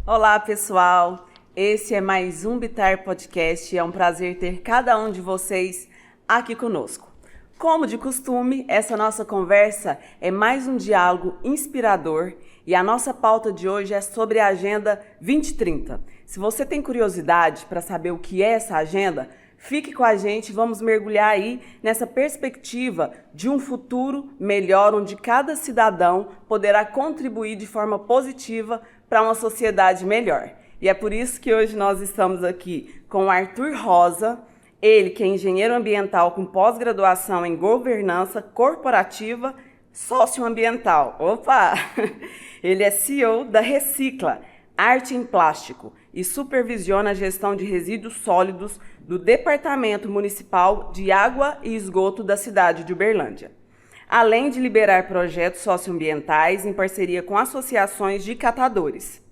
Olá, pessoal! Esse é mais um Bitar Podcast e é um prazer ter cada um de vocês aqui conosco. Como de costume, essa nossa conversa é mais um diálogo inspirador e a nossa pauta de hoje é sobre a Agenda 2030. Se você tem curiosidade para saber o que é essa agenda, fique com a gente, vamos mergulhar aí nessa perspectiva de um futuro melhor, onde cada cidadão poderá contribuir de forma positiva para uma sociedade melhor. E é por isso que hoje nós estamos aqui com o Arthur Rosa, ele que é engenheiro ambiental com pós-graduação em governança corporativa socioambiental. Opa! Ele é CEO da Recicla, Arte em Plástico, e supervisiona a gestão de resíduos sólidos do Departamento Municipal de Água e Esgoto da cidade de Uberlândia, além de liberar projetos socioambientais em parceria com associações de catadores.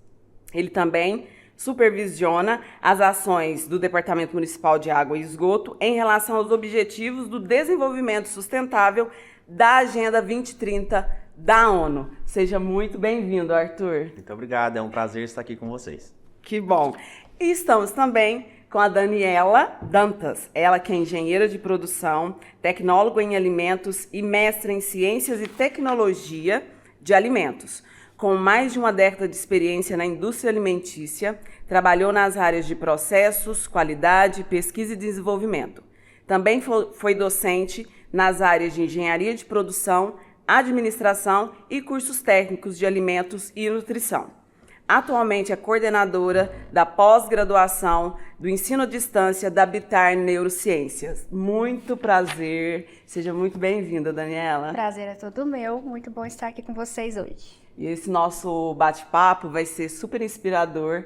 Ele também supervisiona as ações do Departamento Municipal de Água e Esgoto em relação aos objetivos do desenvolvimento sustentável da Agenda 2030 da ONU. Seja muito bem-vindo, Arthur. Muito obrigado, é um prazer estar aqui com vocês. Que bom. E estamos também com a Daniela Dantas, ela que é engenheira de produção, tecnóloga em alimentos e mestra em ciências e tecnologia de alimentos. Com mais de uma década de experiência na indústria alimentícia, trabalhou nas áreas de processos, qualidade, pesquisa e desenvolvimento. Também foi docente nas áreas de engenharia de produção, administração e cursos técnicos de alimentos e nutrição. Atualmente é coordenadora da pós-graduação do ensino à distância da Bitar Neurociências. Muito prazer, seja muito bem-vinda, Daniela. Prazer é todo meu, muito bom estar aqui com vocês hoje. E esse nosso bate-papo vai ser super inspirador,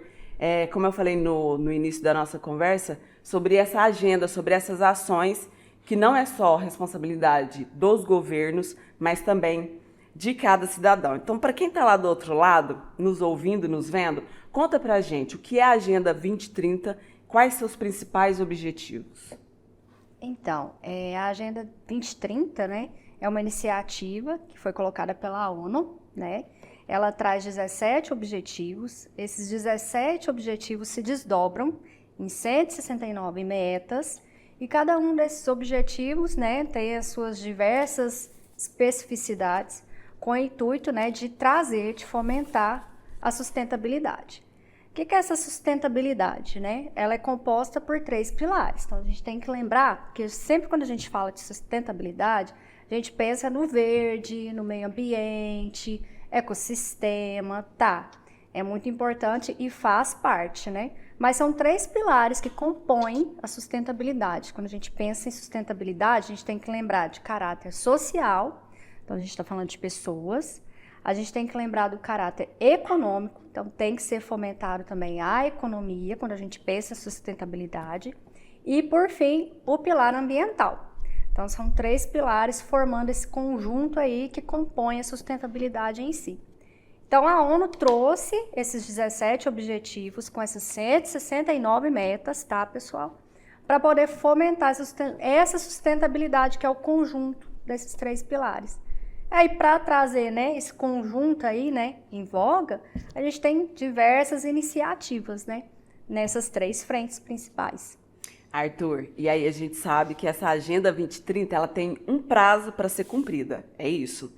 como eu falei no início da nossa conversa, sobre essa agenda, sobre essas ações, que não é só responsabilidade dos governos, mas também de cada cidadão. Então, para quem está lá do outro lado, nos ouvindo, nos vendo, conta para a gente o que é a Agenda 2030, quais são os principais objetivos? Então, a Agenda 2030, né, é uma iniciativa que foi colocada pela ONU, né? Ela traz 17 objetivos. Esses 17 objetivos se desdobram em 169 metas e cada um desses objetivos, né, tem as suas diversas especificidades, com o intuito, né, de trazer, de fomentar a sustentabilidade. O que é essa sustentabilidade, né? Ela é composta por 3 pilares. Então, a gente tem que lembrar que sempre quando a gente fala de sustentabilidade, a gente pensa no verde, no meio ambiente, ecossistema, tá? É muito importante e faz parte, né? Mas são 3 pilares que compõem a sustentabilidade. Quando a gente pensa em sustentabilidade, a gente tem que lembrar de caráter social. Então, a gente está falando de pessoas. A gente tem que lembrar do caráter econômico. Então, tem que ser fomentado também a economia, quando a gente pensa em sustentabilidade. E, por fim, o pilar ambiental. Então, são 3 pilares formando esse conjunto aí que compõe a sustentabilidade em si. Então, a ONU trouxe esses 17 objetivos com essas 169 metas, tá, pessoal? Para poder fomentar essa sustentabilidade, que é o conjunto desses 3 pilares. Aí, para trazer, né, esse conjunto aí, né, em voga, a gente tem diversas iniciativas, né, nessas 3 frentes principais. Arthur, e aí a gente sabe que essa Agenda 2030, ela tem um prazo para ser cumprida, é isso?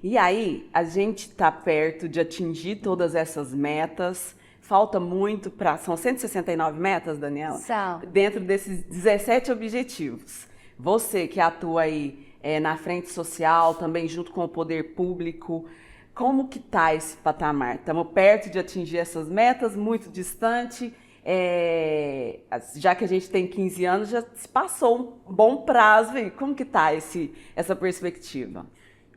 E aí, a gente está perto de atingir todas essas metas, falta muito para... São 169 metas, Daniela? São. Dentro desses 17 objetivos. Você que atua aí na frente social, também junto com o poder público, como que está esse patamar? Estamos perto de atingir essas metas, muito distante? Já que a gente tem 15 anos, já se passou um bom prazo aí. Como que está essa perspectiva?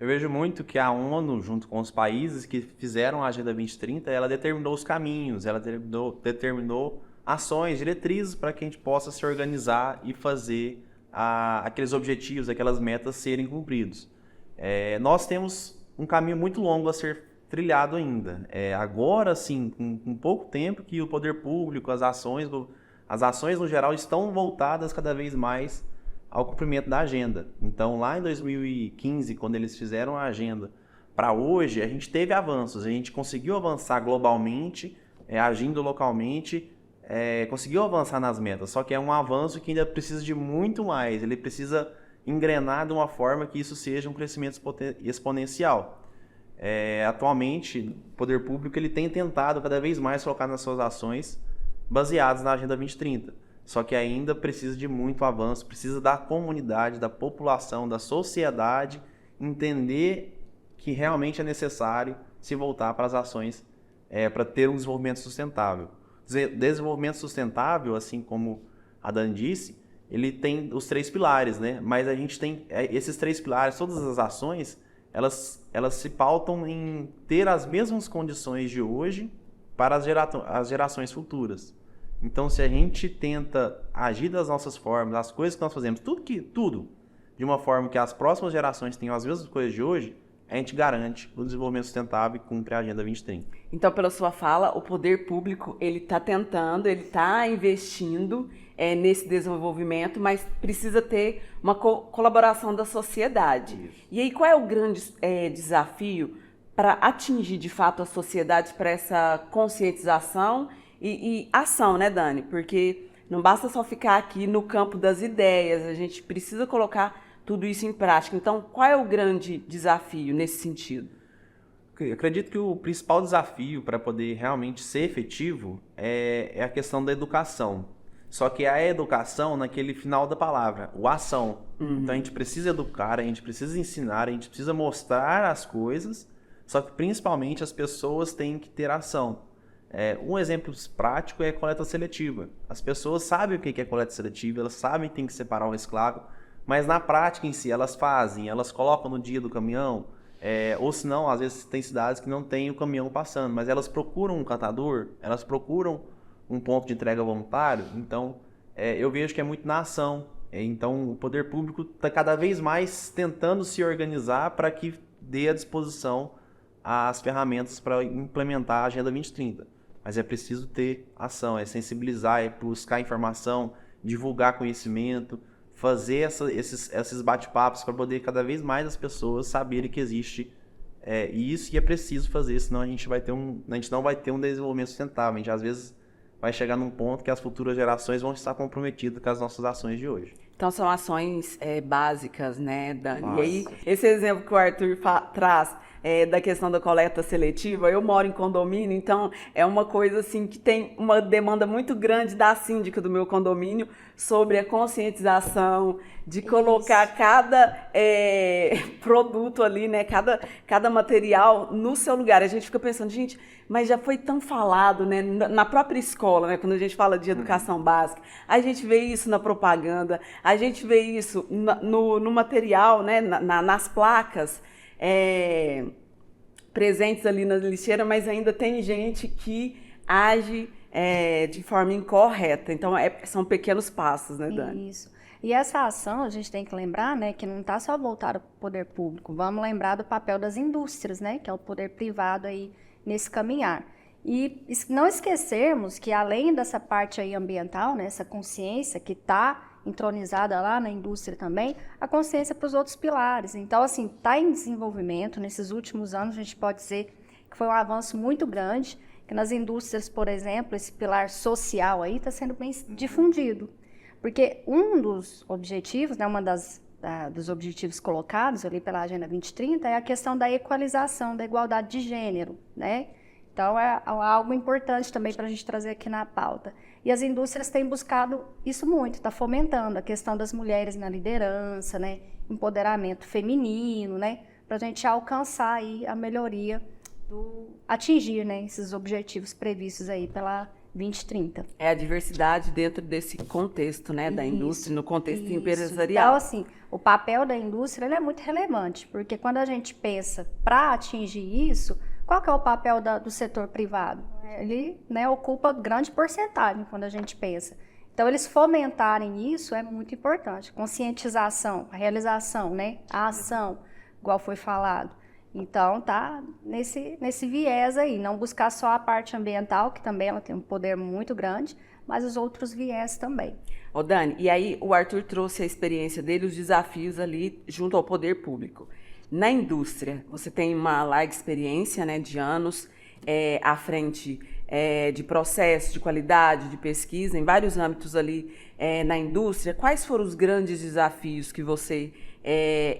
Eu vejo muito que a ONU, junto com os países que fizeram a Agenda 2030, ela determinou os caminhos, ela determinou ações, diretrizes para que a gente possa se organizar e fazer aqueles objetivos, aquelas metas serem cumpridos. Nós temos um caminho muito longo a ser trilhado ainda. Agora, sim, com pouco tempo que o poder público, as ações as ações no geral estão voltadas cada vez mais ao cumprimento da agenda. Então, lá em 2015, quando eles fizeram a agenda para hoje, a gente teve avanços, a gente conseguiu avançar globalmente, agindo localmente, conseguiu avançar nas metas, só que é um avanço que ainda precisa de muito mais, ele precisa engrenar de uma forma que isso seja um crescimento exponencial. Atualmente, o poder público ele tem tentado cada vez mais colocar nas suas ações baseadas na Agenda 2030, só que ainda precisa de muito avanço, precisa da comunidade, da população, da sociedade entender que realmente é necessário se voltar para as ações para ter um desenvolvimento sustentável. Desenvolvimento sustentável, assim como a Dani disse, ele tem os 3 pilares, né? Mas a gente tem esses 3 pilares, todas as ações, elas se pautam em ter as mesmas condições de hoje para as gerações futuras. Então, se a gente tenta agir das nossas formas, as coisas que nós fazemos, tudo de uma forma que as próximas gerações tenham as mesmas coisas de hoje, a gente garante o desenvolvimento sustentável e cumpre a Agenda 2030. Então, pela sua fala, o poder público ele está tentando, ele está investindo nesse desenvolvimento, mas precisa ter uma colaboração da sociedade. Isso. E aí, qual é o grande desafio para atingir, de fato, a sociedade para essa conscientização e ação, né, Dani? Porque não basta só ficar aqui no campo das ideias, a gente precisa colocar tudo isso em prática. Então, qual é o grande desafio nesse sentido? Eu acredito que o principal desafio para poder realmente ser efetivo é a questão da educação. Só que a educação naquele final da palavra, o ação. Então a gente precisa educar, a gente precisa ensinar, a gente precisa mostrar as coisas, só que principalmente as pessoas têm que ter ação. Um exemplo prático é a coleta seletiva. As pessoas sabem o que é coleta seletiva, elas sabem que tem que separar o reciclável, mas na prática em si elas fazem, elas colocam no dia do caminhão, ou se não, às vezes tem cidades que não tem o caminhão passando, mas elas procuram um catador, elas procuram um ponto de entrega voluntário. Então eu vejo que é muito na ação. Então o poder público está cada vez mais tentando se organizar para que dê à disposição as ferramentas para implementar a Agenda 2030. Mas é preciso ter ação, é sensibilizar, é buscar informação, divulgar conhecimento, fazer esses bate-papos para poder cada vez mais as pessoas saberem que existe isso, e é preciso fazer, senão a gente não vai ter um desenvolvimento sustentável. A gente às vezes vai chegar num ponto que as futuras gerações vão estar comprometidas com as nossas ações de hoje. Então são ações básicas, né, Dani? Básicas. E aí, esse exemplo que o Arthur traz da questão da coleta seletiva, eu moro em condomínio, então é uma coisa assim que tem uma demanda muito grande da síndica do meu condomínio sobre a conscientização de colocar cada produto ali, né, cada material no seu lugar. A gente fica pensando, gente, mas já foi tão falado, né, na própria escola, né, quando a gente fala de educação básica, a gente vê isso na propaganda, a gente vê isso no material, né, nas placas, presentes ali na lixeira, mas ainda tem gente que age de forma incorreta. Então, são pequenos passos, né, Dani? Isso. E essa ação, a gente tem que lembrar, né, que não está só voltada para o poder público. Vamos lembrar do papel das indústrias, né, que é o poder privado aí nesse caminhar. E não esquecermos que, além dessa parte aí ambiental, né, essa consciência que está entronizada lá na indústria também, a consciência para os outros pilares. Então, assim, está em desenvolvimento. Nesses últimos anos, a gente pode dizer que foi um avanço muito grande, que nas indústrias, por exemplo, esse pilar social aí está sendo bem difundido. Porque um dos objetivos, né, dos objetivos colocados ali pela Agenda 2030 é a questão da equalização, da igualdade de gênero, né? Então, é algo importante também para a gente trazer aqui na pauta. E as indústrias têm buscado isso muito, está fomentando a questão das mulheres na liderança, né? Empoderamento feminino, né? Para a gente alcançar aí a melhoria, atingir, né, esses objetivos previstos aí pela 2030. É a diversidade dentro desse contexto, né, da indústria, no contexto empresarial. Então, assim, o papel da indústria ele é muito relevante, porque quando a gente pensa para atingir isso, qual que é o papel do setor privado? Ele, né, ocupa grande porcentagem quando a gente pensa. Então, eles fomentarem isso é muito importante. Conscientização, a realização, né, a ação, igual foi falado. Então, tá nesse viés aí, não buscar só a parte ambiental, que também ela tem um poder muito grande, mas os outros viés também. Ô Dani, e aí o Arthur trouxe a experiência dele, os desafios ali junto ao poder público. Na indústria, você tem uma larga experiência, né, de anos à frente de processo, de qualidade, de pesquisa, em vários âmbitos ali na indústria. Quais foram os grandes desafios que você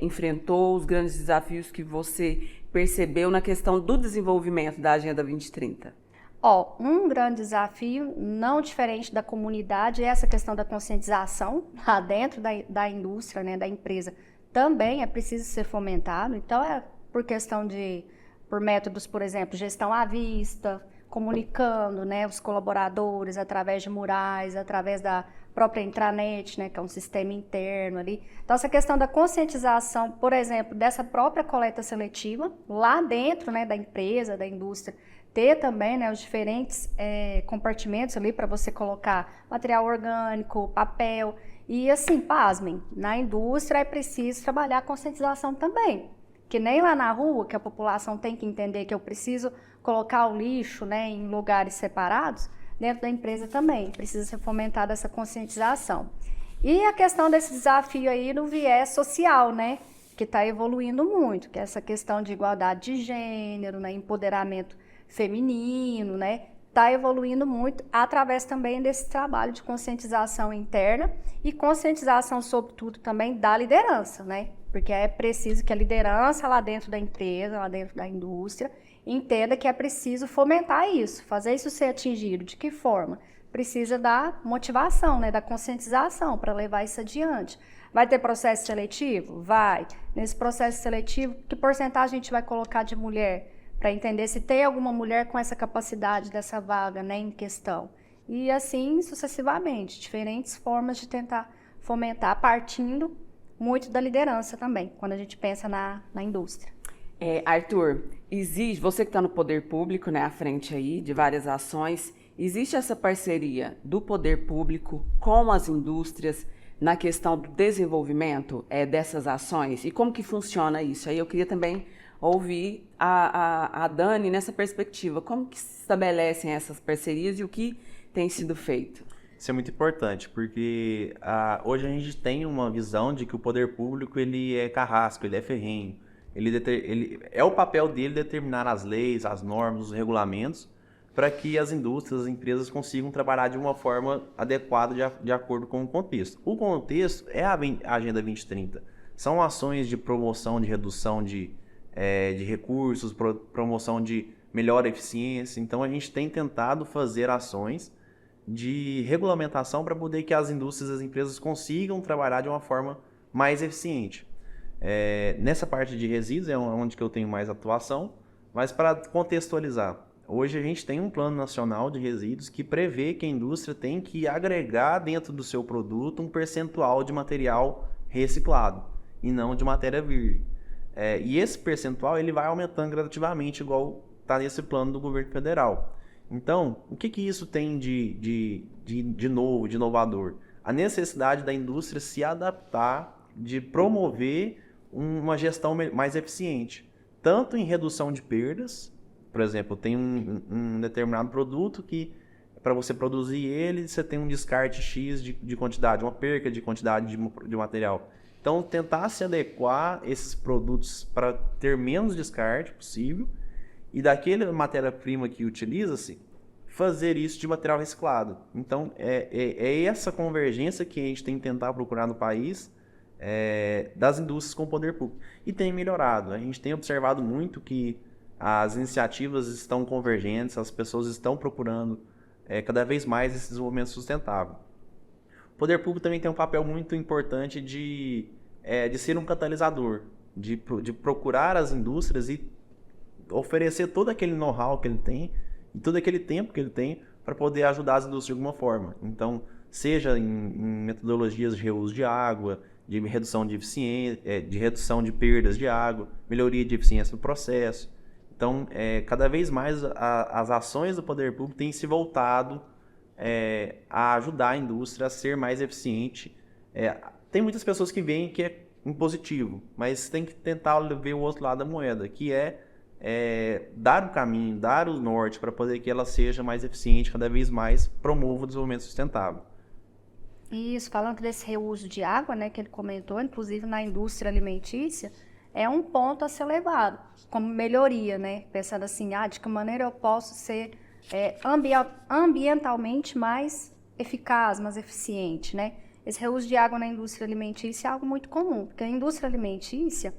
enfrentou, os grandes desafios que você percebeu na questão do desenvolvimento da Agenda 2030? Um grande desafio, não diferente da comunidade, é essa questão da conscientização lá dentro da indústria, né, da empresa. Também é preciso ser fomentado. Então, por métodos, por exemplo, gestão à vista, comunicando, né, os colaboradores através de murais, através da própria intranet, né, que é um sistema interno ali. Então, essa questão da conscientização, por exemplo, dessa própria coleta seletiva, lá dentro, né, da empresa, da indústria, ter também, né, os diferentes compartimentos ali para você colocar material orgânico, papel. E assim, pasmem, na indústria é preciso trabalhar a conscientização também. Que nem lá na rua, que a população tem que entender que eu preciso colocar o lixo, né, em lugares separados, dentro da empresa também precisa ser fomentada essa conscientização. E a questão desse desafio aí no viés social, né, que está evoluindo muito, que é essa questão de igualdade de gênero, né, empoderamento feminino, né, está evoluindo muito através também desse trabalho de conscientização interna e conscientização, sobretudo, também da liderança, né, porque é preciso que a liderança lá dentro da empresa, lá dentro da indústria, entenda que é preciso fomentar isso, fazer isso ser atingido. De que forma? Precisa da motivação, né, da conscientização para levar isso adiante. Vai ter processo seletivo? Vai. Nesse processo seletivo, que porcentagem a gente vai colocar de mulher? Para entender se tem alguma mulher com essa capacidade dessa vaga, né, em questão. E assim sucessivamente, diferentes formas de tentar fomentar, partindo muito da liderança também, quando a gente pensa na indústria. Arthur, você que está no poder público, né, à frente aí de várias ações, existe essa parceria do poder público com as indústrias na questão do desenvolvimento dessas ações? E como que funciona isso? Aí eu queria também ouvir a Dani nessa perspectiva. Como que se estabelecem essas parcerias e o que tem sido feito? Isso é muito importante, porque hoje a gente tem uma visão de que o poder público ele é carrasco, ele é ferrenho. Ele é o papel dele determinar as leis, as normas, os regulamentos, para que as indústrias, as empresas consigam trabalhar de uma forma adequada de acordo com o contexto. O contexto é a Agenda 2030. São ações de promoção, de redução de recursos, promoção de melhor eficiência. Então, a gente tem tentado fazer ações de regulamentação para poder que as indústrias e as empresas consigam trabalhar de uma forma mais eficiente. Nessa parte de resíduos é onde que eu tenho mais atuação, mas para contextualizar, hoje a gente tem um plano nacional de resíduos que prevê que a indústria tem que agregar dentro do seu produto um percentual de material reciclado e não de matéria virgem. E esse percentual ele vai aumentando gradativamente, igual está nesse plano do governo federal. Então, o que isso tem de novo, de inovador? A necessidade da indústria se adaptar, de promover uma gestão mais eficiente, tanto em redução de perdas. Por exemplo, tem um determinado produto que, para você produzir ele, você tem um descarte X de quantidade, uma perca de quantidade de material. Então, tentar se adequar esses produtos para ter menos descarte possível e daquela matéria-prima que utiliza-se, fazer isso de material reciclado. Então, é essa convergência que a gente tem que tentar procurar no país, das indústrias com o poder público. E tem melhorado. A gente tem observado muito que as iniciativas estão convergentes, as pessoas estão procurando cada vez mais esse desenvolvimento sustentável. O poder público também tem um papel muito importante de ser um catalisador, de procurar as indústrias e oferecer todo aquele know-how que ele tem e todo aquele tempo que ele tem para poder ajudar as indústrias de alguma forma. Então, seja em metodologias de reuso de água, de redução de eficiência, de redução de perdas de água, melhoria de eficiência do processo. Então, cada vez mais as ações do poder público têm se voltado a ajudar a indústria a ser mais eficiente. Tem muitas pessoas que veem que é impositivo, mas tem que tentar ver o outro lado da moeda, que é dar o caminho, dar o norte para poder que ela seja mais eficiente, cada vez mais promova o desenvolvimento sustentável. Isso, falando desse reuso de água, né, que ele comentou, inclusive na indústria alimentícia, é um ponto a ser levado, como melhoria, né? Pensando assim, de que maneira eu posso ser ambientalmente mais eficaz, mais eficiente, né? Esse reuso de água na indústria alimentícia é algo muito comum, porque a indústria alimentícia,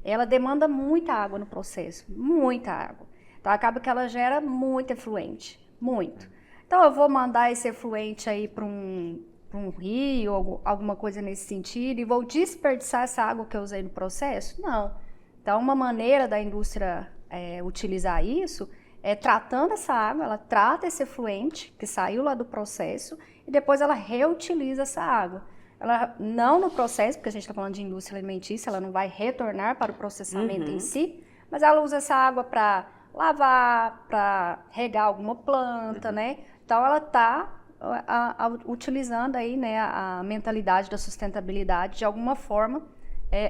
ela demanda muita água no processo, muita água. Então, acaba que ela gera muito efluente, muito. Então, eu vou mandar esse efluente aí para um rio, ou alguma coisa nesse sentido, e vou desperdiçar essa água que eu usei no processo? Não. Então, uma maneira da indústria utilizar isso é tratando essa água, ela trata esse efluente que saiu lá do processo e depois ela reutiliza essa água. Ela não no processo, porque a gente está falando de indústria alimentícia, ela não vai retornar para o processamento em si, mas ela usa essa água para lavar, para regar alguma planta, né? Então, ela está utilizando aí, né, a mentalidade da sustentabilidade de alguma forma,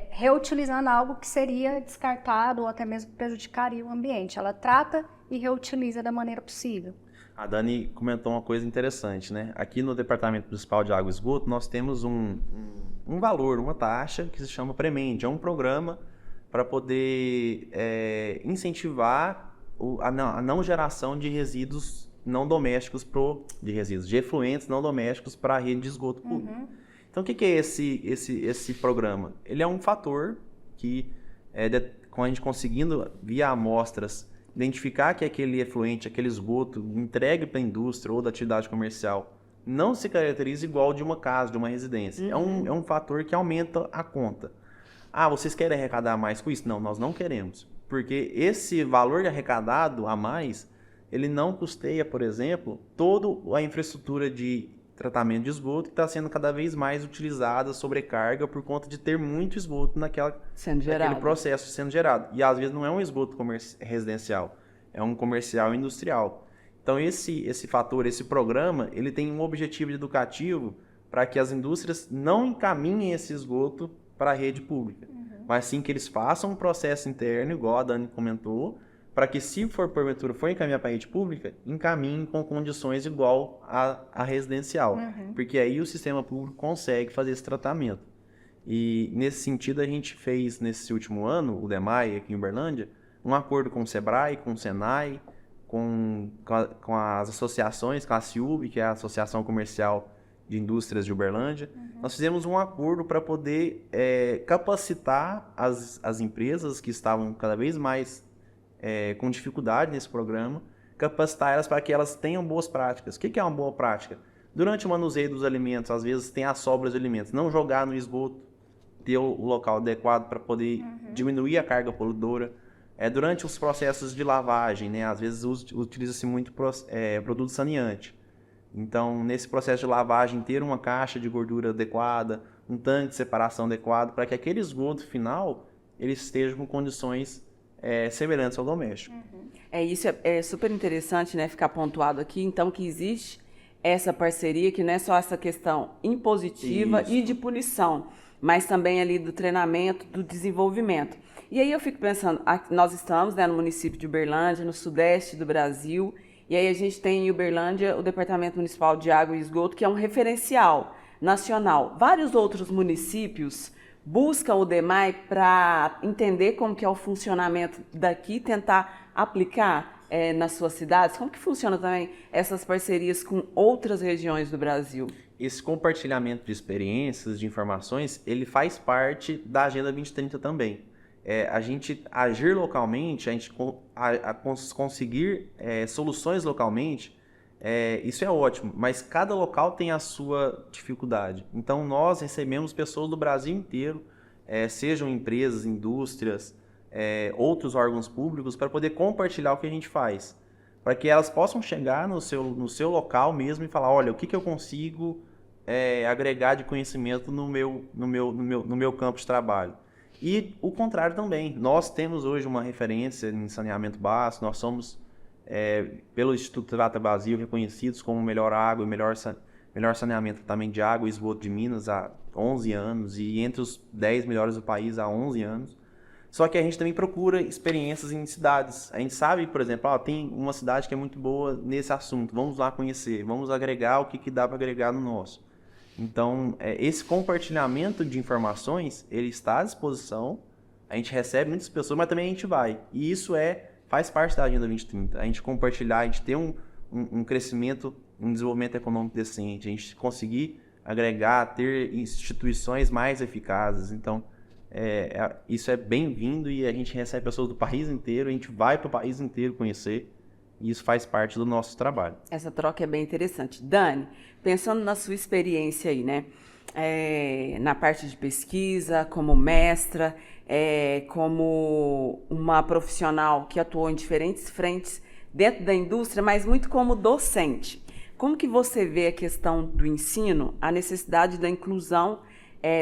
reutilizando algo que seria descartado ou até mesmo prejudicaria o ambiente. Ela trata e reutiliza da maneira possível. A Dani comentou uma coisa interessante, né? Aqui no Departamento Municipal de Água e Esgoto, nós temos um valor, uma taxa que se chama Premende. É um programa para poder incentivar a não geração de resíduos não domésticos de efluentes não domésticos para a rede de esgoto público. Então, o que é esse programa? Ele é um fator que, com a gente conseguindo, via amostras, identificar que aquele efluente, aquele esgoto entregue para a indústria ou da atividade comercial não se caracteriza igual de uma casa, de uma residência. É um fator que aumenta a conta. Vocês querem arrecadar mais com isso? Não, nós não queremos. Porque esse valor arrecadado a mais, ele não custeia, por exemplo, toda a infraestrutura de tratamento de esgoto que está sendo cada vez mais utilizada, sobrecarga, por conta de ter muito esgoto naquele processo sendo gerado. E às vezes não é um esgoto residencial, é um comercial e industrial. Então esse fator, esse programa, ele tem um objetivo educativo para que as indústrias não encaminhem esse esgoto para a rede pública, mas sim que eles façam um processo interno, igual a Dani comentou, para que, se porventura for encaminhar para a rede pública, encaminhe com condições igual a residencial. Porque aí o sistema público consegue fazer esse tratamento. E, nesse sentido, a gente fez, nesse último ano, o DEMAI, aqui em Uberlândia, um acordo com o SEBRAE, com o SENAI, com as associações, com a CIUB, que é a Associação Comercial de Indústrias de Uberlândia. Nós fizemos um acordo para poder capacitar as empresas que estavam cada vez mais com dificuldade nesse programa, capacitar elas para que elas tenham boas práticas. O que é uma boa prática? Durante o manuseio dos alimentos, às vezes tem as sobras de alimentos, não jogar no esgoto, ter o local adequado para poder diminuir a carga poluidora. Durante os processos de lavagem, né, às vezes utiliza-se muito produto saneante. Então, nesse processo de lavagem, ter uma caixa de gordura adequada, um tanque de separação adequado, para que aquele esgoto final ele esteja com condições semelhantes ao doméstico. Isso é super interessante, né, ficar pontuado aqui, então, que existe essa parceria, que não é só essa questão impositiva e de punição, mas também ali do treinamento, do desenvolvimento. E aí eu fico pensando, nós estamos, né, no município de Uberlândia, no sudeste do Brasil, e aí a gente tem em Uberlândia o Departamento Municipal de Água e Esgoto, que é um referencial nacional. Vários outros municípios buscam o DEMAI para entender como que é o funcionamento daqui, tentar aplicar nas suas cidades. Como que funciona também essas parcerias com outras regiões do Brasil? Esse compartilhamento de experiências, de informações, ele faz parte da Agenda 2030 também. A gente agir localmente, a gente conseguir soluções localmente, isso é ótimo, mas cada local tem a sua dificuldade. Então, nós recebemos pessoas do Brasil inteiro, sejam empresas, indústrias, outros órgãos públicos, para poder compartilhar o que a gente faz. Para que elas possam chegar no seu local mesmo e falar, olha, o que eu consigo agregar de conhecimento no meu campo de trabalho. E o contrário também. Nós temos hoje uma referência em saneamento básico, nós somos, pelo Instituto Trata Brasil, reconhecidos como melhor água e melhor saneamento também de água e esgoto de Minas há 11 anos, e entre os 10 melhores do país há 11 anos. Só que a gente também procura experiências em cidades. A gente sabe, por exemplo, tem uma cidade que é muito boa nesse assunto, vamos lá conhecer, vamos agregar o que dá para agregar no nosso. Então, esse compartilhamento de informações, ele está à disposição, a gente recebe muitas pessoas, mas também a gente vai. E isso faz parte da Agenda 2030, a gente compartilhar, a gente ter um crescimento, um desenvolvimento econômico decente, a gente conseguir agregar, ter instituições mais eficazes. Então, isso é bem-vindo e a gente recebe pessoas do país inteiro, a gente vai para o país inteiro conhecer e isso faz parte do nosso trabalho. Essa troca é bem interessante. Dani, pensando na sua experiência aí, né, na parte de pesquisa, como mestra, como uma profissional que atuou em diferentes frentes dentro da indústria, mas muito como docente. Como que você vê a questão do ensino, a necessidade da inclusão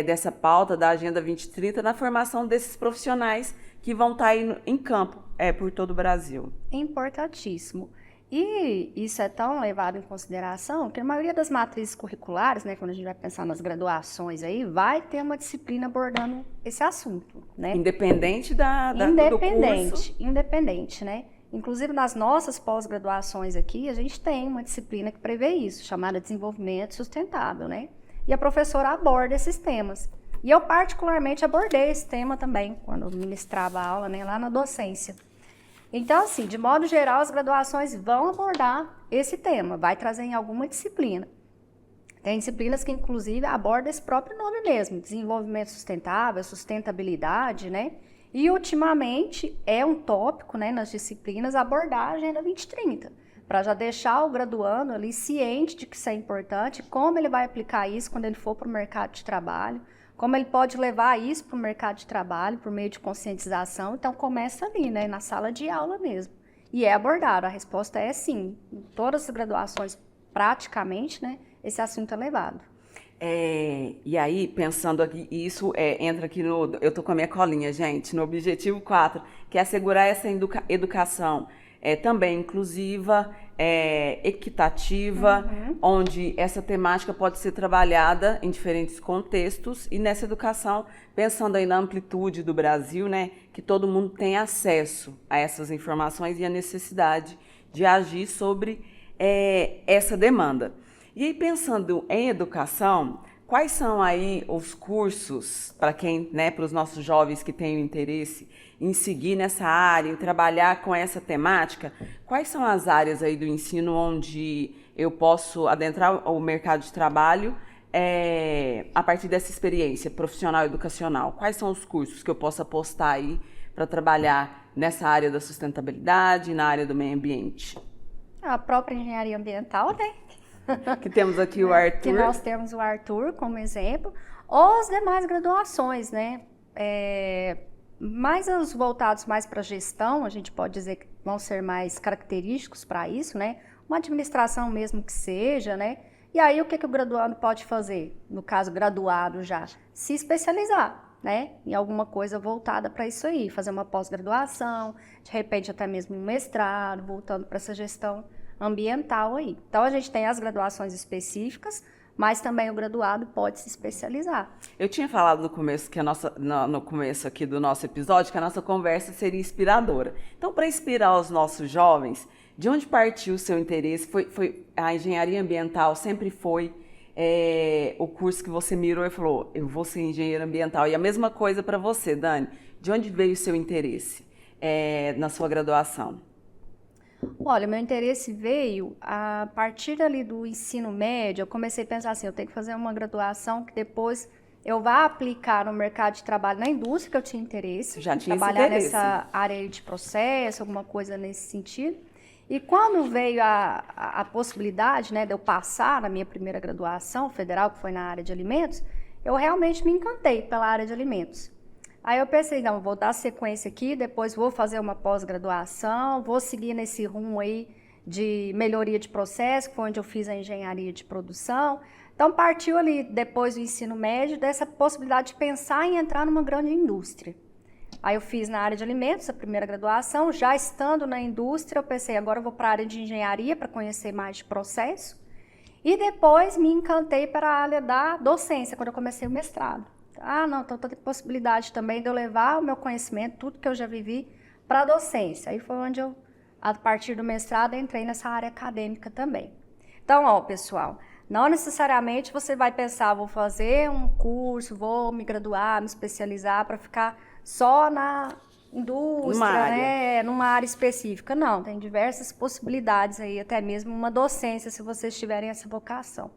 dessa pauta da Agenda 2030 na formação desses profissionais que vão estar aí em campo por todo o Brasil? Importantíssimo. E isso é tão levado em consideração que a maioria das matrizes curriculares, né, quando a gente vai pensar nas graduações aí, vai ter uma disciplina abordando esse assunto, né? Independente do curso. Independente, né? Inclusive, nas nossas pós-graduações aqui, a gente tem uma disciplina que prevê isso, chamada Desenvolvimento Sustentável, né? E a professora aborda esses temas. E eu, particularmente, abordei esse tema também, quando eu ministrava a aula, né, lá na docência. Então, assim, de modo geral, as graduações vão abordar esse tema, vai trazer em alguma disciplina. Tem disciplinas que, inclusive, abordam esse próprio nome mesmo, desenvolvimento sustentável, sustentabilidade, né? E, ultimamente, é um tópico, né, nas disciplinas abordar a Agenda 2030, para já deixar o graduando ali ciente de que isso é importante, como ele vai aplicar isso quando ele for para o mercado de trabalho, como ele pode levar isso para o mercado de trabalho por meio de conscientização. Então, começa ali, né, na sala de aula mesmo. E é abordado, a resposta é sim. Em todas as graduações, praticamente, né, esse assunto é levado. E aí, pensando aqui, isso entra aqui no... Eu tô com a minha colinha, gente, no objetivo 4, que é assegurar essa educação também inclusiva, equitativa, onde essa temática pode ser trabalhada em diferentes contextos e nessa educação, pensando aí na amplitude do Brasil, né, que todo mundo tem acesso a essas informações e a necessidade de agir sobre essa demanda. E aí, pensando em educação, quais são aí os cursos para quem, né, para os nossos jovens que têm o interesse em seguir nessa área, em trabalhar com essa temática? Quais são as áreas aí do ensino onde eu posso adentrar o mercado de trabalho a partir dessa experiência profissional e educacional? Quais são os cursos que eu posso apostar aí para trabalhar nessa área da sustentabilidade e na área do meio ambiente? A própria engenharia ambiental, né? Que temos aqui o Arthur. Que nós temos o Arthur como exemplo, ou as demais graduações, né? Mais os voltados mais para gestão, a gente pode dizer que vão ser mais característicos para isso, né? Uma administração mesmo que seja, né? E aí o que o graduando pode fazer? No caso, graduado já, se especializar, né? Em alguma coisa voltada para isso aí, fazer uma pós-graduação, de repente até mesmo um mestrado, voltando para essa gestão ambiental aí. Então, a gente tem as graduações específicas, mas também o graduado pode se especializar. Eu tinha falado no começo, no começo aqui do nosso episódio, que a nossa conversa seria inspiradora. Então, para inspirar os nossos jovens, de onde partiu o seu interesse? Foi a engenharia ambiental sempre foi o curso que você mirou e falou, eu vou ser engenheiro ambiental. E a mesma coisa para você, Dani. De onde veio o seu interesse na sua graduação? Olha, meu interesse veio a partir ali do ensino médio. Eu comecei a pensar assim, eu tenho que fazer uma graduação que depois eu vá aplicar no mercado de trabalho, na indústria que eu tinha interesse. Já tinha trabalhar esse interesse. Nessa área de processo, alguma coisa nesse sentido. E quando veio a possibilidade, né, de eu passar na minha primeira graduação federal, que foi na área de alimentos, eu realmente me encantei pela área de alimentos. Aí eu pensei, não, vou dar sequência aqui, depois vou fazer uma pós-graduação, vou seguir nesse rumo aí de melhoria de processo, que foi onde eu fiz a engenharia de produção. Então, partiu ali, depois do ensino médio, dessa possibilidade de pensar em entrar numa grande indústria. Aí eu fiz na área de alimentos, a primeira graduação, já estando na indústria, eu pensei, agora eu vou para a área de engenharia para conhecer mais de processo. E depois me encantei para a área da docência, quando eu comecei o mestrado. Não, então tem possibilidade também de eu levar o meu conhecimento, tudo que eu já vivi, para a docência. Aí foi onde eu, a partir do mestrado, entrei nessa área acadêmica também. Então, ó, pessoal, não necessariamente você vai pensar, vou fazer um curso, vou me graduar, me especializar para ficar só na indústria, né, numa área específica. Não, tem diversas possibilidades aí, até mesmo uma docência, se vocês tiverem essa vocação.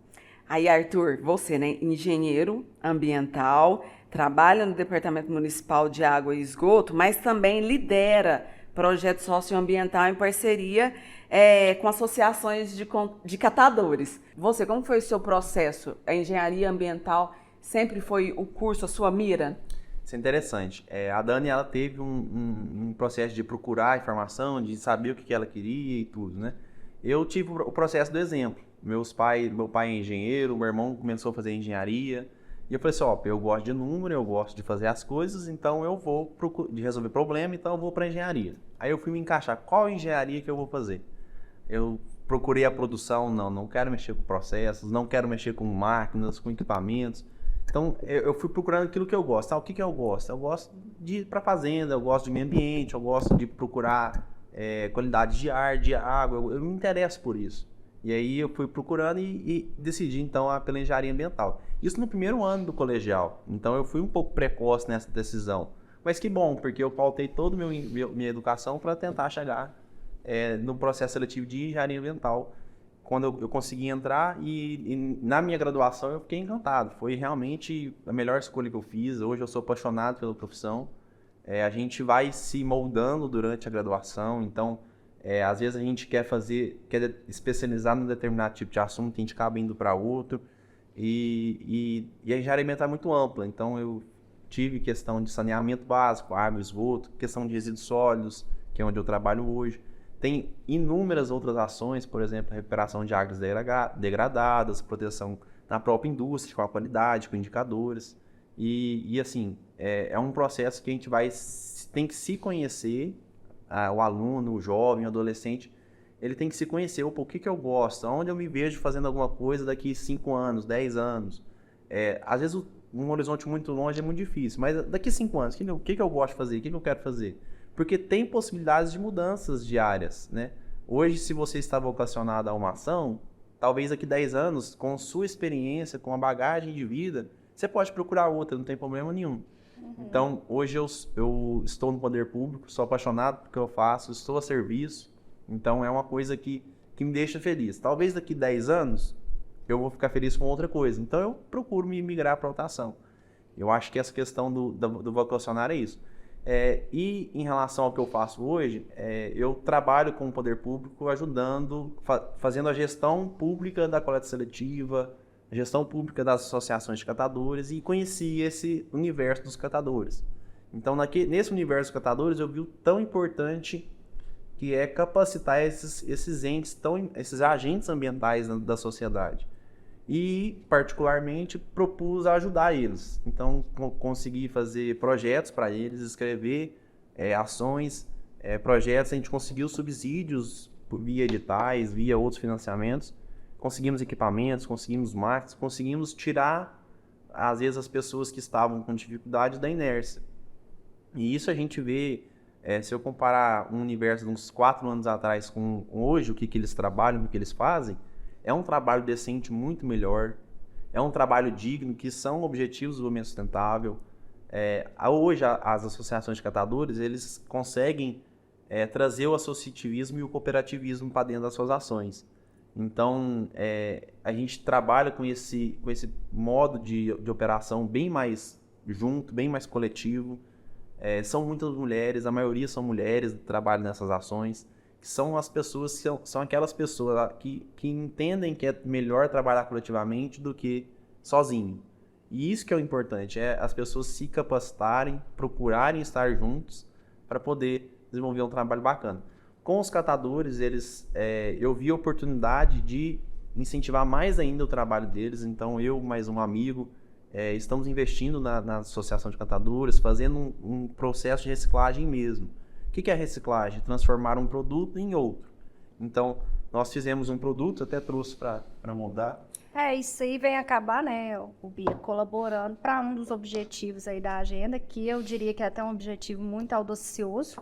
Aí, Arthur, você, né, engenheiro ambiental, trabalha no Departamento Municipal de Água e Esgoto, mas também lidera projeto socioambiental em parceria com associações de catadores. Você, como foi o seu processo? A engenharia ambiental sempre foi o curso, a sua mira? Isso é interessante. A Dani, ela teve um processo de procurar informação, de saber o que ela queria e tudo, né? Eu tive o processo do exemplo. Meu pai é engenheiro, meu irmão começou a fazer engenharia. E eu falei assim, eu gosto de número, eu gosto de fazer as coisas, então eu vou de resolver problema, então eu vou para engenharia. Aí eu fui me encaixar, qual engenharia que eu vou fazer? Eu procurei a produção, não quero mexer com processos, não quero mexer com máquinas, com equipamentos. Então, eu fui procurando aquilo que eu gosto. O que eu gosto? Eu gosto de ir para a fazenda, eu gosto de meio ambiente, eu gosto de procurar qualidade de ar, de água, eu me interesso por isso. E aí eu fui procurando e decidi, então, pela engenharia ambiental. Isso no primeiro ano do colegial. Então, eu fui um pouco precoce nessa decisão. Mas que bom, porque eu pautei toda a minha educação para tentar chegar no processo seletivo de engenharia ambiental. Quando eu consegui entrar e na minha graduação eu fiquei encantado. Foi realmente a melhor escolha que eu fiz. Hoje eu sou apaixonado pela profissão. A gente vai se moldando durante a graduação. Então, às vezes a gente quer especializar num determinado tipo de assunto, a gente acaba indo para outro. E a engenharia ambiental é muito ampla. Então, eu tive questão de saneamento básico, água, esgoto, questão de resíduos sólidos, que é onde eu trabalho hoje. Tem inúmeras outras ações, por exemplo, a recuperação de águas degradadas, proteção na própria indústria, com a qualidade, com indicadores. E assim, é um processo que a gente tem que se conhecer, o aluno, o jovem, o adolescente, ele tem que se conhecer, o que eu gosto, onde eu me vejo fazendo alguma coisa daqui 5 anos, 10 anos. Às vezes, um horizonte muito longe é muito difícil, mas daqui 5 anos, o que eu gosto de fazer, o que eu quero fazer? Porque tem possibilidades de mudanças diárias, né? Hoje, se você está vocacionado a uma ação, talvez daqui 10 anos, com sua experiência, com a bagagem de vida, você pode procurar outra, não tem problema nenhum. Então, hoje eu estou no poder público, sou apaixonado pelo que eu faço, estou a serviço, então é uma coisa que me deixa feliz. Talvez daqui 10 anos, eu vou ficar feliz com outra coisa, então eu procuro me migrar para outra ação. Eu acho que essa questão do vocacionário é isso. E em relação ao que eu faço hoje, eu trabalho com o poder público ajudando, fazendo a gestão pública da coleta seletiva, a gestão pública das associações de catadores e conheci esse universo dos catadores. Então, nesse universo dos catadores, eu vi o tão importante que é capacitar esses entes, esses agentes ambientais da sociedade. E, particularmente, propus ajudar eles. Então, consegui fazer projetos para eles, escrever ações, projetos. A gente conseguiu subsídios via editais, via outros financiamentos. Conseguimos equipamentos, conseguimos máquinas, conseguimos tirar, às vezes, as pessoas que estavam com dificuldade da inércia. E isso a gente vê, se eu comparar um universo de uns 4 anos atrás com hoje, o que eles trabalham, o que eles fazem, é um trabalho decente muito melhor, é um trabalho digno, que são objetivos do desenvolvimento sustentável. Hoje, as associações de catadores, eles conseguem trazer o associativismo e o cooperativismo para dentro das suas ações. Então, a gente trabalha com esse modo de operação bem mais junto, bem mais coletivo. São muitas mulheres, a maioria são mulheres que trabalham nessas ações, que são as pessoas, são aquelas pessoas que entendem que é melhor trabalhar coletivamente do que sozinho. E isso que é o importante, as pessoas se capacitarem, procurarem estar juntos para poder desenvolver um trabalho bacana. Com os catadores, eu vi a oportunidade de incentivar mais ainda o trabalho deles. Então, eu mais um amigo, estamos investindo na Associação de Catadores, fazendo um processo de reciclagem mesmo. O que é reciclagem? Transformar um produto em outro. Então, nós fizemos um produto, até trouxe para mudar. Isso aí vem acabar, né, o Bia, colaborando para um dos objetivos aí da agenda, que eu diria que é até um objetivo muito audacioso,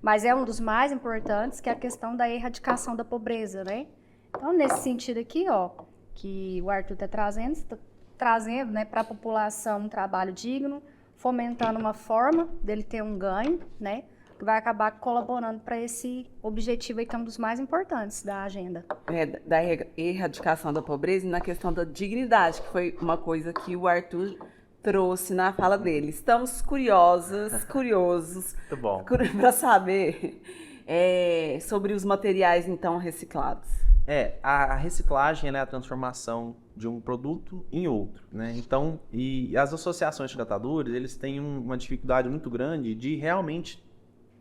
mas é um dos mais importantes, que é a questão da erradicação da pobreza, né? Então, nesse sentido aqui, ó, que o Arthur está trazendo, né, para a população um trabalho digno, fomentando uma forma dele ter um ganho, né, que vai acabar colaborando para esse objetivo aí, que é um dos mais importantes da agenda. Da erradicação da pobreza e na questão da dignidade, que foi uma coisa que o Arthur trouxe na fala dele. Estamos curiosos para saber sobre os materiais, então, reciclados. A reciclagem é a transformação de um produto em outro, né? Então, e as associações de catadores, eles têm uma dificuldade muito grande de realmente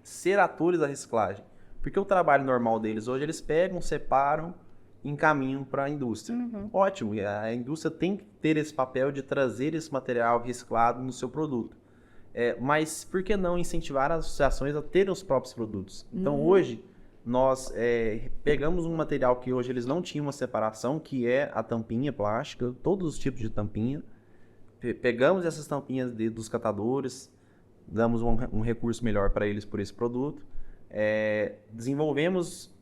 ser atores da reciclagem. Porque o trabalho normal deles hoje, eles pegam, separam e encaminham para a indústria. Ótimo, a indústria tem que ter esse papel de trazer esse material reciclado no seu produto. Mas por que não incentivar as associações a terem os próprios produtos? Então, hoje, nós pegamos um material que hoje eles não tinham uma separação, que é a tampinha plástica, todos os tipos de tampinha. Pegamos essas tampinhas dos catadores, damos um recurso melhor para eles por esse produto. Desenvolvemos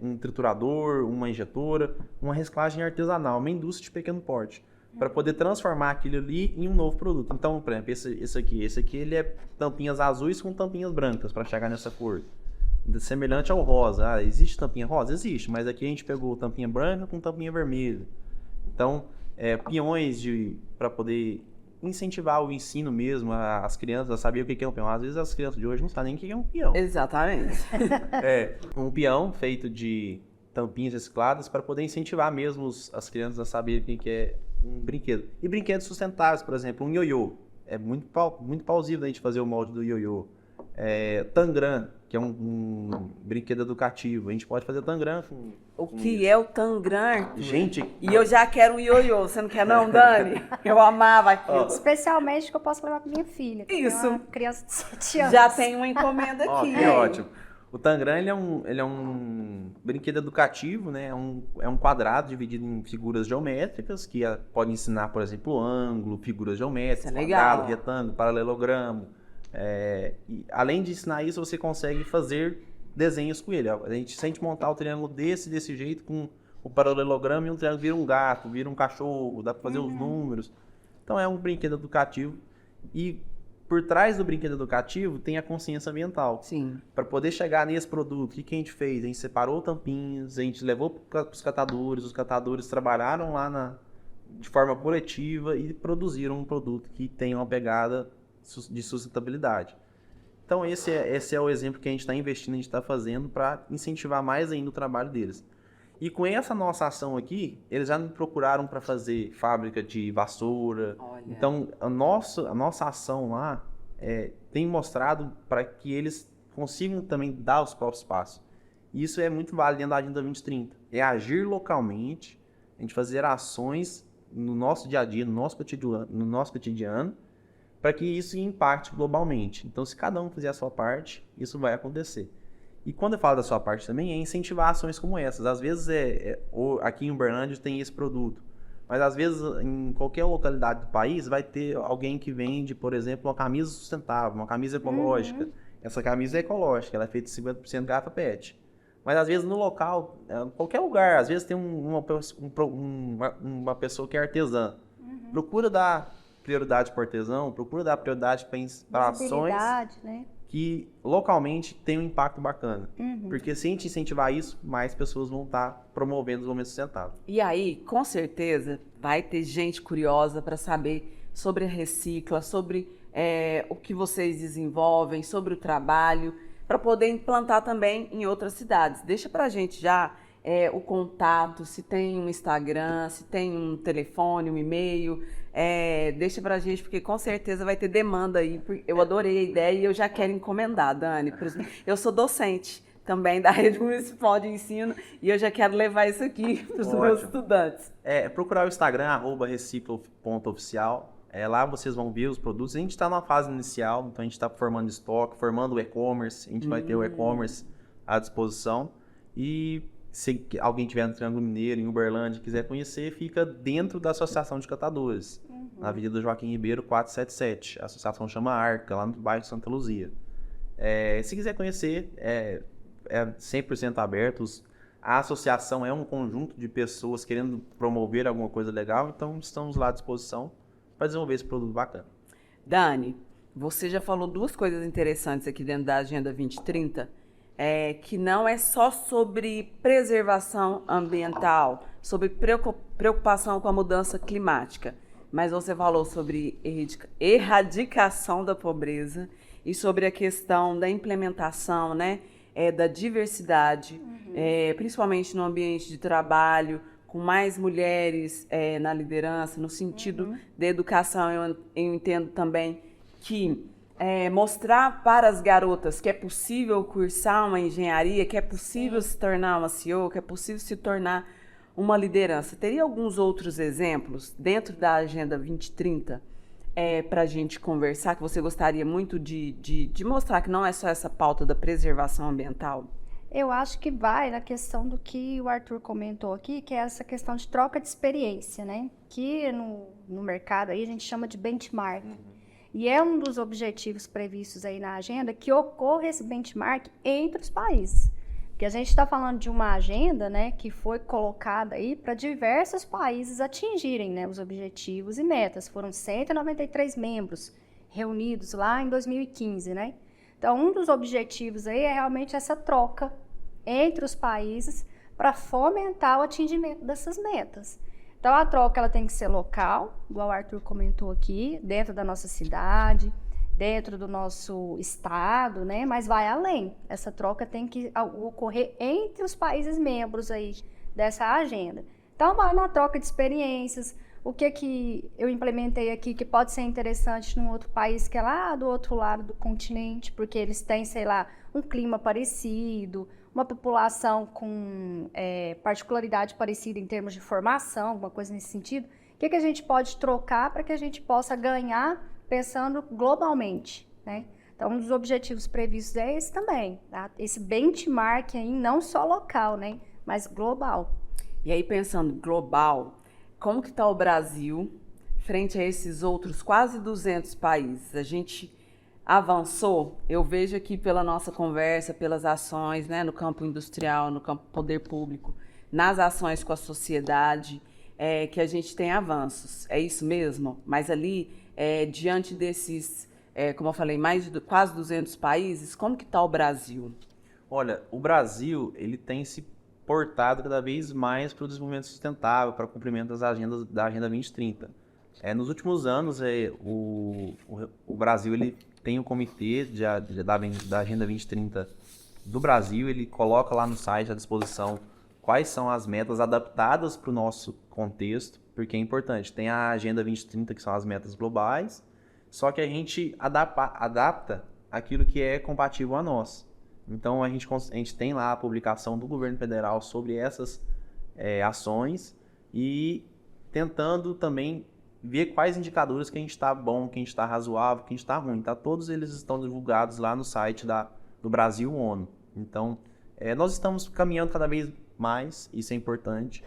um triturador, uma injetora, uma reciclagem artesanal, uma indústria de pequeno porte, para poder transformar aquilo ali em um novo produto. Então, por exemplo, esse aqui ele é tampinhas azuis com tampinhas brancas, para chegar nessa cor. Semelhante ao rosa. Existe tampinha rosa? Existe, mas aqui a gente pegou tampinha branca com tampinha vermelha. Então, peões para poder incentivar o ensino mesmo, as crianças a saber o que é um peão. Às vezes as crianças de hoje não sabem nem o que é um peão. Exatamente. Um peão feito de tampinhas recicladas para poder incentivar mesmo as crianças a saber o que é um brinquedo. E brinquedos sustentáveis, por exemplo, um ioiô. É muito plausível a gente fazer o molde do ioiô. Tangram, que é um brinquedo educativo. A gente pode fazer tangram com... O que é o tangram? Gente... E eu já quero um ioiô. Você não quer não, Dani? Eu amava aquilo. Especialmente que eu posso levar com minha filha. Isso. Uma criança de 7 anos. Já tem uma encomenda aqui. É ótimo. O tangram, ele é um brinquedo educativo, né? É um quadrado dividido em figuras geométricas, que pode ensinar, por exemplo, ângulo, figuras geométricas, quadrado, retângulo, paralelogramo. E, além de ensinar isso, você consegue fazer desenhos com ele. Se a gente montar o triângulo desse jeito, com o paralelogramo, e um triângulo vira um gato, vira um cachorro, dá para fazer os números. Então é um brinquedo educativo. E por trás do brinquedo educativo tem a consciência ambiental. Sim. Para poder chegar nesse produto, o que a gente fez? A gente separou tampinhas, a gente levou para os catadores trabalharam lá de forma coletiva e produziram um produto que tem uma pegada de sustentabilidade. Então esse é o exemplo que a gente está investindo, a gente está fazendo para incentivar mais ainda o trabalho deles. E com essa nossa ação aqui, eles já me procuraram para fazer fábrica de vassoura. Olha. Então a nossa ação lá tem mostrado para que eles consigam também dar os próprios passos. E isso é muito válido dentro da Agenda 2030. É agir localmente, a gente fazer ações no nosso dia a dia, no nosso cotidiano, para que isso impacte globalmente. Então, se cada um fizer a sua parte, isso vai acontecer. E quando eu falo da sua parte também, é incentivar ações como essas. Às vezes, aqui em Uberlândia tem esse produto, mas às vezes, em qualquer localidade do país, vai ter alguém que vende, por exemplo, uma camisa sustentável, uma camisa ecológica. Essa camisa é ecológica, ela é feita de 50% garrafa PET. Mas às vezes no local, qualquer lugar, às vezes tem uma pessoa que é artesã. Procura dar prioridade para o artesão, procura dar prioridade para ações, né, que localmente tem um impacto bacana. Porque se a gente incentivar isso, mais pessoas vão estar promovendo o desenvolvimento sustentável. E aí, com certeza, vai ter gente curiosa para saber sobre a Recicla, sobre o que vocês desenvolvem, sobre o trabalho, para poder implantar também em outras cidades. Deixa para a gente já o contato, se tem um Instagram, se tem um telefone, um e-mail. Deixa pra gente, porque com certeza vai ter demanda aí. Eu adorei a ideia e eu já quero encomendar, Dani. Eu sou docente também da Rede Municipal de Ensino e eu já quero levar isso aqui para os meus estudantes. Procurar o Instagram, @recicla.oficial. Lá vocês vão ver os produtos. A gente está na fase inicial, então a gente está formando estoque, formando o e-commerce. A gente vai ter o e-commerce à disposição. E Se alguém tiver no Triângulo Mineiro, em Uberlândia, quiser conhecer, fica dentro da Associação de Catadores, na Avenida Joaquim Ribeiro 477. A associação chama Arca, lá no bairro Santa Luzia. Se quiser conhecer, é 100% aberto. A associação é um conjunto de pessoas querendo promover alguma coisa legal, então estamos lá à disposição para desenvolver esse produto bacana. Dani, você já falou duas coisas interessantes aqui dentro da Agenda 2030, que não é só sobre preservação ambiental, sobre preocupação com a mudança climática, mas você falou sobre erradicação da pobreza e sobre a questão da implementação, né, da diversidade, principalmente no ambiente de trabalho, com mais mulheres na liderança, no sentido da educação. Eu entendo também que mostrar para as garotas que é possível cursar uma engenharia, que é possível se tornar uma CEO, que é possível se tornar uma liderança. Teria alguns outros exemplos dentro da Agenda 2030 para a gente conversar, que você gostaria muito de mostrar que não é só essa pauta da preservação ambiental? Eu acho que vai na questão do que o Arthur comentou aqui, que é essa questão de troca de experiência, né? Que no mercado aí a gente chama de benchmark. E é um dos objetivos previstos aí na agenda que ocorra esse benchmark entre os países. Porque a gente está falando de uma agenda, né, que foi colocada aí para diversos países atingirem, né, os objetivos e metas. Foram 193 membros reunidos lá em 2015, né? Então, um dos objetivos aí é realmente essa troca entre os países para fomentar o atingimento dessas metas. Então, a troca ela tem que ser local, igual o Arthur comentou aqui, dentro da nossa cidade, dentro do nosso estado, né? Mas vai além. Essa troca tem que ocorrer entre os países membros aí dessa agenda. Então, vai na troca de experiências. O que eu implementei aqui que pode ser interessante num outro país que é lá do outro lado do continente, porque eles têm, sei lá, um clima parecido, uma população com particularidade parecida em termos de formação, alguma coisa nesse sentido. O que a gente pode trocar para que a gente possa ganhar pensando globalmente, né? Então, um dos objetivos previstos é esse também, tá? Esse benchmark aí, não só local, né? Mas global. E aí, pensando global, como que está o Brasil frente a esses outros quase 200 países? A gente avançou? Eu vejo aqui pela nossa conversa, pelas ações, né, no campo industrial, no campo poder público, nas ações com a sociedade, que a gente tem avanços. É isso mesmo? Mas ali, diante desses, como eu falei, quase 200 países, como que está o Brasil? Olha, o Brasil ele tem se portado cada vez mais para o desenvolvimento sustentável, para o cumprimento das agendas da Agenda 2030. Nos últimos anos, o Brasil ele tem um comitê da Agenda 2030 do Brasil, ele coloca lá no site à disposição quais são as metas adaptadas para o nosso contexto, porque é importante. Tem a Agenda 2030, que são as metas globais, só que a gente adapta aquilo que é compatível a nós. Então, a gente tem lá a publicação do governo federal sobre essas ações e tentando também ver quais indicadores que a gente está bom, que a gente está razoável, que a gente está ruim. Todos eles estão divulgados lá no site do Brasil ONU. Então, nós estamos caminhando cada vez mais, isso é importante,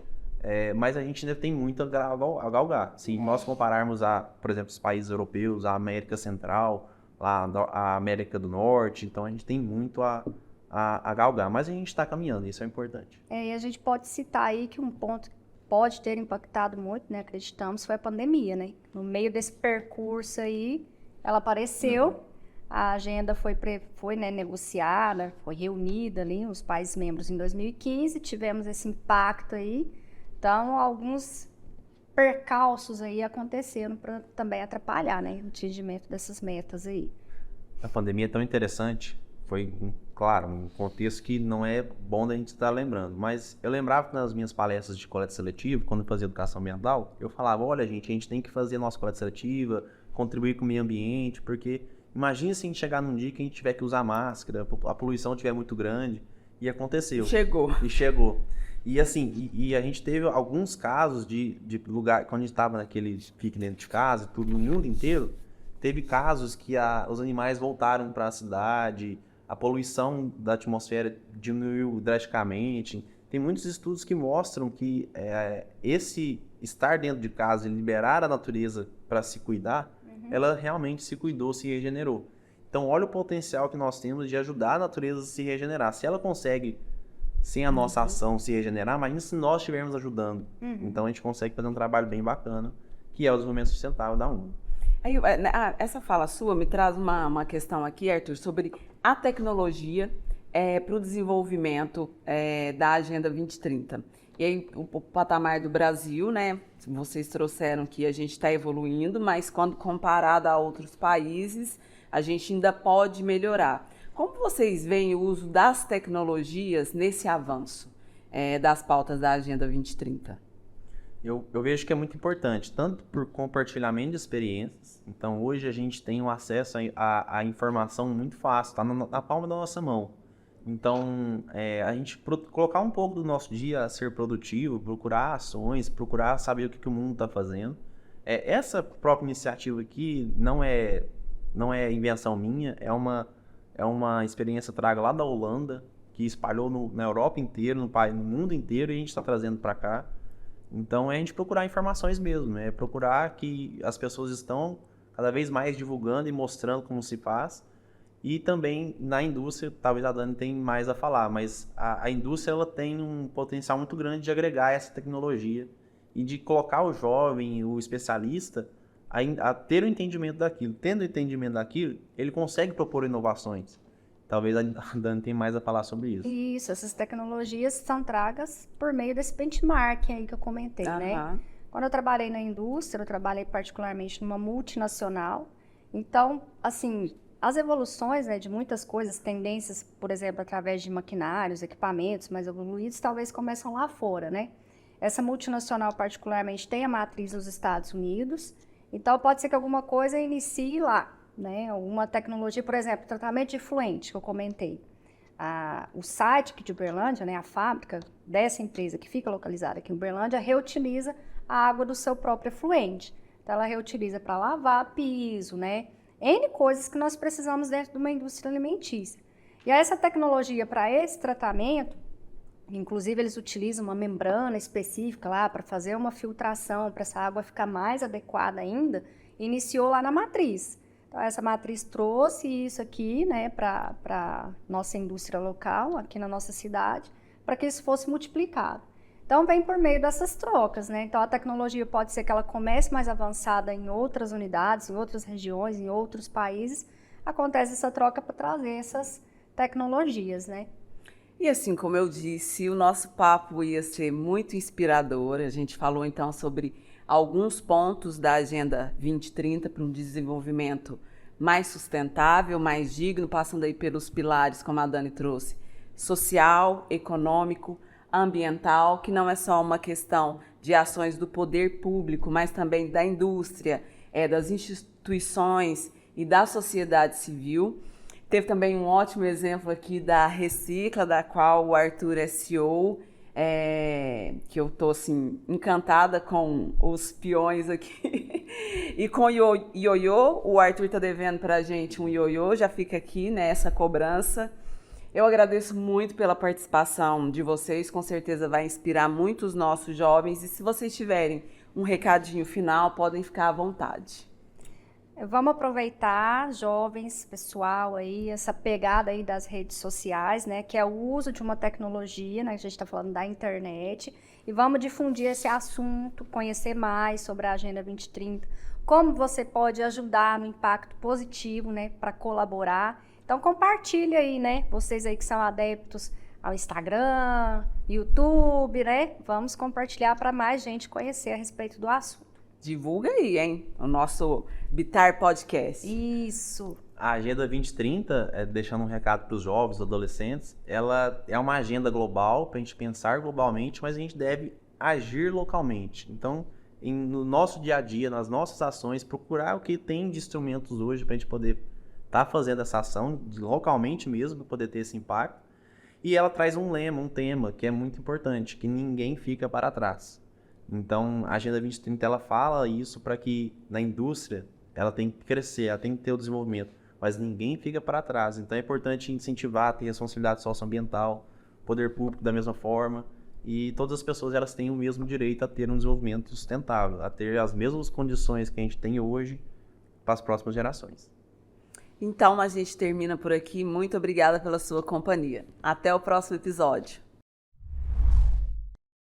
mas a gente ainda tem muito a galgar. Se nós compararmos, por exemplo, os países europeus, a América Central, lá a América do Norte, então a gente tem muito a galgar, mas a gente está caminhando, isso é importante. E a gente pode citar aí que um ponto que pode ter impactado muito, né, acreditamos, foi a pandemia, né? No meio desse percurso aí, ela apareceu, a agenda foi né, negociada, foi reunida ali, os países membros em 2015, tivemos esse impacto aí, então alguns percalços aí aconteceram para também atrapalhar, né, o atingimento dessas metas aí. A pandemia é tão interessante, foi, claro, um contexto que não é bom da gente estar lembrando, mas eu lembrava que nas minhas palestras de coleta seletiva, quando eu fazia educação ambiental, eu falava, olha gente, a gente tem que fazer a nossa coleta seletiva, contribuir com o meio ambiente, porque imagina se a gente chegar num dia que a gente tiver que usar máscara, a poluição estiver muito grande, e aconteceu. Chegou. E assim, a gente teve alguns casos de lugar, quando a gente estava naquele fique dentro de casa, tudo no mundo inteiro, teve casos que os animais voltaram para a cidade, a poluição da atmosfera diminuiu drasticamente. tem muitos estudos que mostram que esse estar dentro de casa e liberar a natureza para se cuidar, ela realmente se cuidou, se regenerou. Então, olha o potencial que nós temos de ajudar a natureza a se regenerar. Se ela consegue, sem a nossa ação, se regenerar, imagina se nós estivermos ajudando. Então, a gente consegue fazer um trabalho bem bacana, que é o desenvolvimento sustentável da ONU. Aí, essa fala sua me traz uma questão aqui, Arthur, sobre a tecnologia para o desenvolvimento da Agenda 2030. E aí, o patamar do Brasil, né? Vocês trouxeram que a gente está evoluindo, mas quando comparado a outros países, a gente ainda pode melhorar. Como vocês veem o uso das tecnologias nesse avanço das pautas da Agenda 2030? Eu vejo que é muito importante, tanto por compartilhamento de experiências. Então, hoje a gente tem um acesso à informação muito fácil, está na palma da nossa mão. Então, a gente colocar um pouco do nosso dia a ser produtivo, procurar ações, procurar saber o que o mundo está fazendo. Essa própria iniciativa aqui não é invenção minha, é uma experiência traga lá da Holanda, que espalhou na Europa inteira, no mundo inteiro, e a gente está trazendo para cá. Então, é a gente procurar informações mesmo, é procurar que as pessoas estão cada vez mais divulgando e mostrando como se faz. E também na indústria, talvez a Dani tenha mais a falar, mas a indústria ela tem um potencial muito grande de agregar essa tecnologia e de colocar o jovem, o especialista, a ter o entendimento daquilo. Tendo o entendimento daquilo, ele consegue propor inovações. Talvez a Dani tenha mais a falar sobre isso. Isso, essas tecnologias são tragas por meio desse benchmarking aí que eu comentei, né? Quando eu trabalhei na indústria, eu trabalhei particularmente numa multinacional. Então, assim, as evoluções, né, de muitas coisas, tendências, por exemplo, através de maquinários, equipamentos mais evoluídos, talvez começam lá fora, né? Essa multinacional particularmente tem a matriz nos Estados Unidos, então pode ser que alguma coisa inicie lá, né? Uma tecnologia, por exemplo, tratamento de efluente, que eu comentei. O site aqui de Uberlândia, né, a fábrica dessa empresa que fica localizada aqui em Uberlândia, reutiliza a água do seu próprio efluente. Então, ela reutiliza para lavar piso, né? N coisas que nós precisamos dentro de uma indústria alimentícia. E essa tecnologia para esse tratamento, inclusive eles utilizam uma membrana específica lá para fazer uma filtração, para essa água ficar mais adequada ainda, iniciou lá na matriz. Então, essa matriz trouxe isso aqui, né, para nossa indústria local, aqui na nossa cidade, para que isso fosse multiplicado. Então, vem por meio dessas trocas, né? Então, a tecnologia pode ser que ela comece mais avançada em outras unidades, em outras regiões, em outros países. Acontece essa troca para trazer essas tecnologias, né? E assim, como eu disse, o nosso papo ia ser muito inspirador. A gente falou, então, sobre alguns pontos da Agenda 2030 para um desenvolvimento mais sustentável, mais digno, passando aí pelos pilares, como a Dani trouxe, social, econômico, ambiental, que não é só uma questão de ações do poder público, mas também da indústria, das instituições e da sociedade civil. Teve também um ótimo exemplo aqui da Recicla, da qual o Arthur é CEO, que eu estou assim, encantada com os peões aqui. E com o ioiô, o Arthur está devendo para a gente um ioiô, já fica aqui, né, essa cobrança. Eu agradeço muito pela participação de vocês, com certeza vai inspirar muitos nossos jovens. E se vocês tiverem um recadinho final, podem ficar à vontade. Vamos aproveitar, jovens, pessoal, aí, essa pegada aí das redes sociais, né, que é o uso de uma tecnologia, né, a gente está falando da internet, e vamos difundir esse assunto, conhecer mais sobre a Agenda 2030, como você pode ajudar no impacto positivo, né, para colaborar. Então, compartilhe aí, né, vocês aí que são adeptos ao Instagram, YouTube, né, vamos compartilhar para mais gente conhecer a respeito do assunto. Divulga aí, hein? O nosso Bitar Podcast. Isso. A Agenda 2030, deixando um recado para os jovens, adolescentes, ela é uma agenda global, para a gente pensar globalmente, mas a gente deve agir localmente. Então, no nosso dia a dia, nas nossas ações, procurar o que tem de instrumentos hoje para a gente poder estar fazendo essa ação localmente mesmo, para poder ter esse impacto. E ela traz um lema, um tema que é muito importante, que ninguém fica para trás. Então, a Agenda 2030, ela fala isso para que na indústria ela tem que crescer, ela tem que ter o desenvolvimento, mas ninguém fica para trás. Então, é importante incentivar, ter responsabilidade socioambiental, poder público da mesma forma, e todas as pessoas elas têm o mesmo direito a ter um desenvolvimento sustentável, a ter as mesmas condições que a gente tem hoje para as próximas gerações. Então a gente termina por aqui. Muito obrigada pela sua companhia. Até o próximo episódio.